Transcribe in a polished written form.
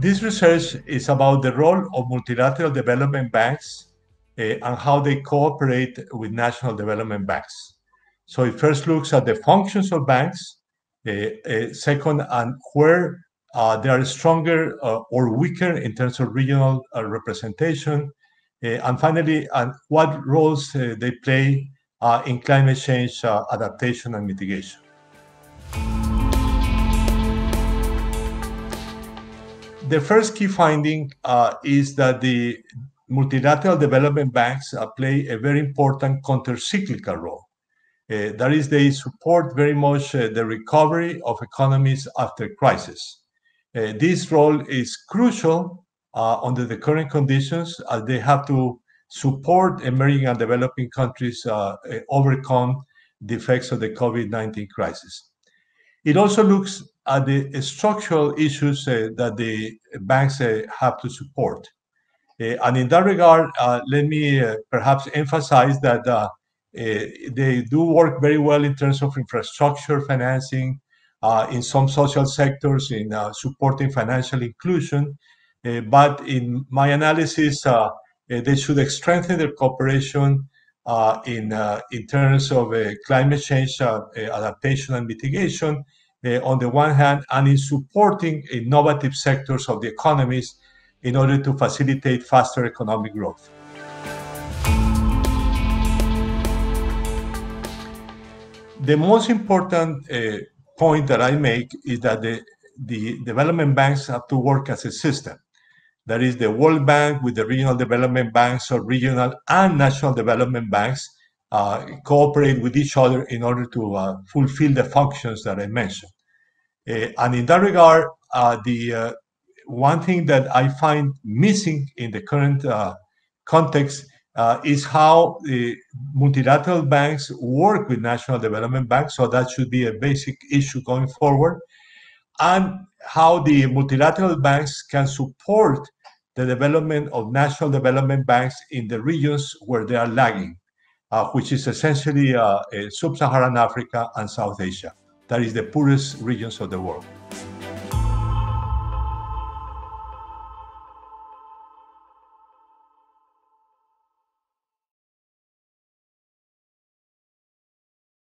This research is about the role of multilateral development banks and how they cooperate with national development banks. So it first looks at the functions of banks, second, and where they are stronger or weaker in terms of regional representation, and finally, what roles they play in climate change adaptation and mitigation. The first key finding is that the multilateral development banks play a very important counter-cyclical role. That is, they support very much the recovery of economies after crisis. This role is crucial under the current conditions, as they have to support emerging and developing countries overcome the effects of the COVID-19 crisis. It also looks at the structural issues that the banks have to support. And in that regard, let me perhaps emphasize that they do work very well in terms of infrastructure financing, in some social sectors, in supporting financial inclusion. But in my analysis, they should strengthen their cooperation in terms of climate change adaptation and mitigation on the one hand, and in supporting innovative sectors of the economies in order to facilitate faster economic growth. The most important point that I make is that the development banks have to work as a system. That is, the World Bank with the regional development banks, or regional and national development banks cooperate with each other in order to fulfill the functions that I mentioned. And in that regard, the one thing that I find missing in the current context is how the multilateral banks work with national development banks. So that should be a basic issue going forward. And how the multilateral banks can support the development of national development banks in the regions where they are lagging, which is essentially sub-Saharan Africa and South Asia. That is the poorest regions of the world.